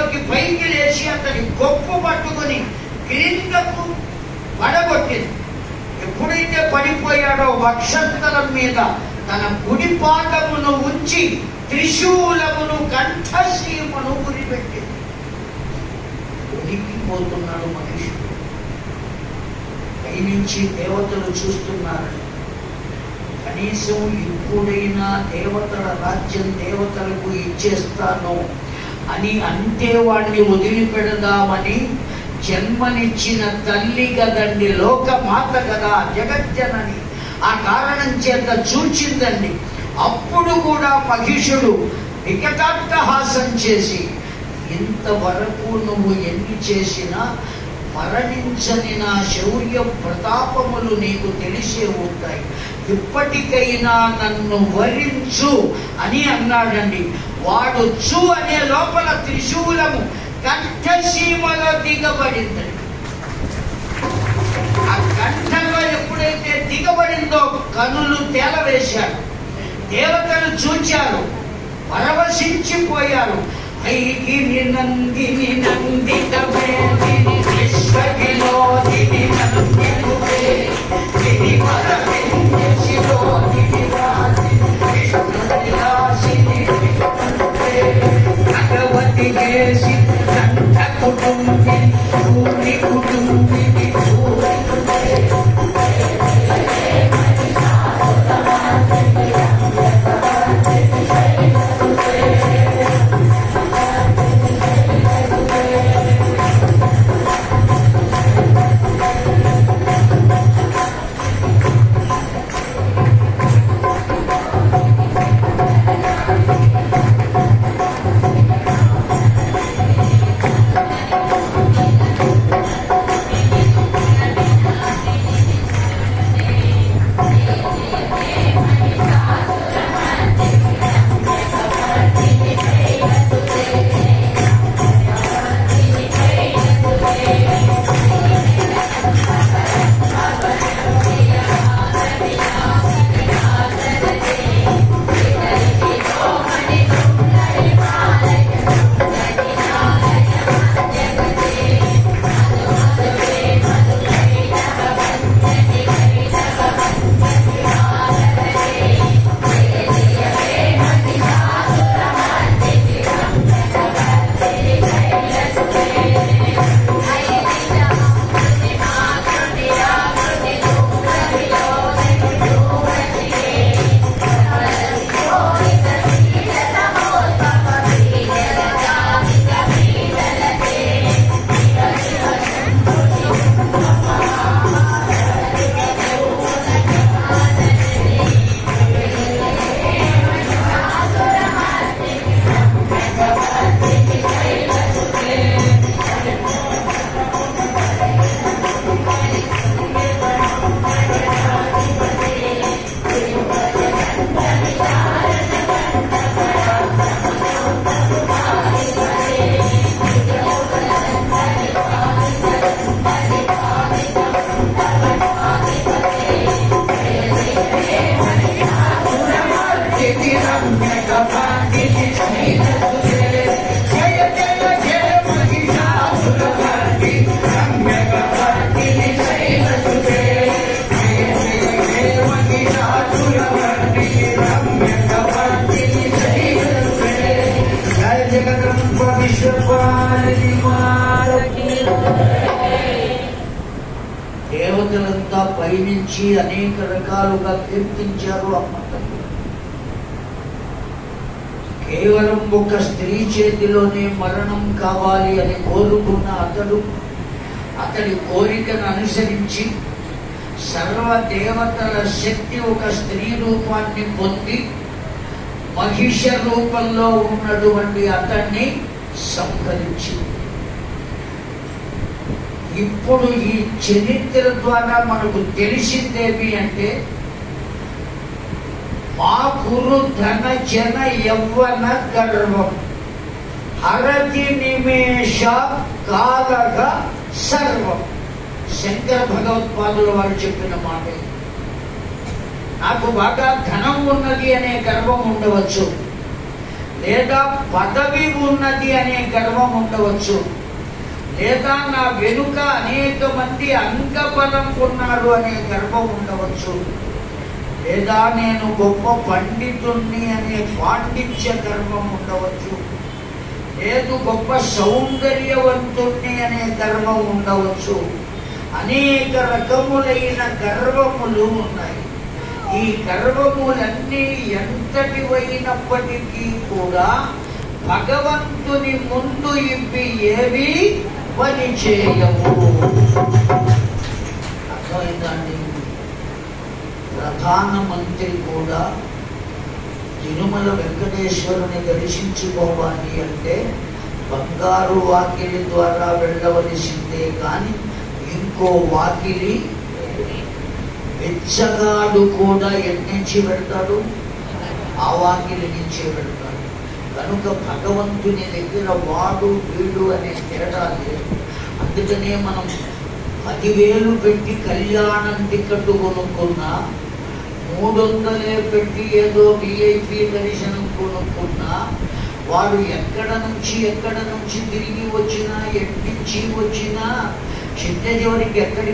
గాలిలోకి పైకి లేచి అతని కొప్పు పట్టుకుని క్రిందకు పడగొట్టింది. ఎప్పుడైతే పడిపోయాడో వక్షస్థలం మీద తన కుడి పాదమును ఉంచి త్రిశూలమును కంఠసీమను గురిపెట్టింది. ఉడికిపోతున్నాడు మనుషుడు. పైనుంచి దేవతలు చూస్తున్నారు. కనీసం ఇప్పుడైనా దేవతల రాజ్యం దేవతలకు ఇచ్చేస్తాను అని అంటే వాడిని వదిలిపెడదామని జన్మనిచ్చిన తల్లి కదండి, లోకమాత కదా, జగజ్జనని. ఆ కారణం చేత చూచిందండి. అప్పుడు కూడా మహిషుడు వికటాట్టహాసం చేసి, ఇంతవరకు నువ్వు ఎన్ని చేసినా మరణించని నా శౌర్య ప్రతాపములు నీకు తెలిసే ఉంటాయి, ఇప్పటికైనా నన్ను వరించు అని అన్నాడండి. వాడు చూ అనే లోపల త్రిశూలము కంఠసీమలో దిగబడిందండి. ఆ కంఠంలో ఎప్పుడైతే దిగబడిందో కనులు తేలవేశాడు. దేవతలు చూచారు, పరవశించిపోయారు. ఐగిని నందిని నందిత వేదిని విశ్వవినోదిని నందినువే గిరి పరమింద్య శిరోదిని వాసిని విష్ణువిలాసిని విష్ణువే భగవతి కేసి కంఠ కుటుంబి భూమి కుటుంబిని భూమినువే దేవతలంతా పైనుంచి అనేక రకాలుగా కీర్తించారు. అమ్మతల్లి కేవలం ఒక స్త్రీ చేతిలోనే మరణం కావాలి అని కోరుకున్న అతడి కోరికను అనుసరించి సర్వ దేవతల శక్తి ఒక స్త్రీ రూపాన్ని పొంది మహిష రూపంలో ఉన్నటువంటి అతన్ని సంహరించింది. ఇప్పుడు ఈ చరిత్ర ద్వారా మనకు తెలిసిందేమి అంటే, మా కురు ధన జన యవ్వన గర్వం హరతి నిమేష కాలగ సర్వం. శంకర భగవత్పాదుల వారు చెప్పిన మాట. నాకు బాగా ధనం ఉన్నది అనే గర్వం ఉండవచ్చు, లేదా పదవి ఉన్నది అనే గర్వం ఉండవచ్చు, లేదా నా వెనుక అనేక మంది అంగబలం ఉన్నారు అనే గర్వం ఉండవచ్చు, లేదా నేను గొప్ప పండితుణ్ణి అనే పాండిత్య గర్వం ఉండవచ్చు, లేదు గొప్ప సౌందర్యవంతుణ్ణి అనే గర్వం ఉండవచ్చు. అనేక రకములైన గర్వములు ఉన్నాయి. ఈ గర్వములన్నీ ఎంతటివైనప్పటికీ కూడా భగవంతుని ముందు ఇవి ఏవి పని చేయవు. అర్థమైందండి? ప్రధానమంత్రి కూడా తిరుమల వెంకటేశ్వరుని దర్శించుకోవాలి అంటే బంగారు వాకిలి ద్వారా వెళ్ళవలసిందే కానీ ఇంకో వాకిలి. బెచ్చగాడు కూడా ఎన్నించి వెళ్తాడు? ఆ వాకిలి నుంచి వెళ్తాడు. కనుక భగవంతుని దగ్గర వాడు వీడు అనే తేడా లేదు. అందుకనే మనం 10,000 పెట్టి కళ్యాణం టికెట్ కొనుక్కున్నా, 300 పెట్టి ఏదో VIP దర్శనం కొనుక్కున్నా, వాడు ఎక్కడ నుంచి తిరిగి వచ్చినా, ఎట్నుంచి వచ్చినా చిట్ట చివరికి ఎక్కడికి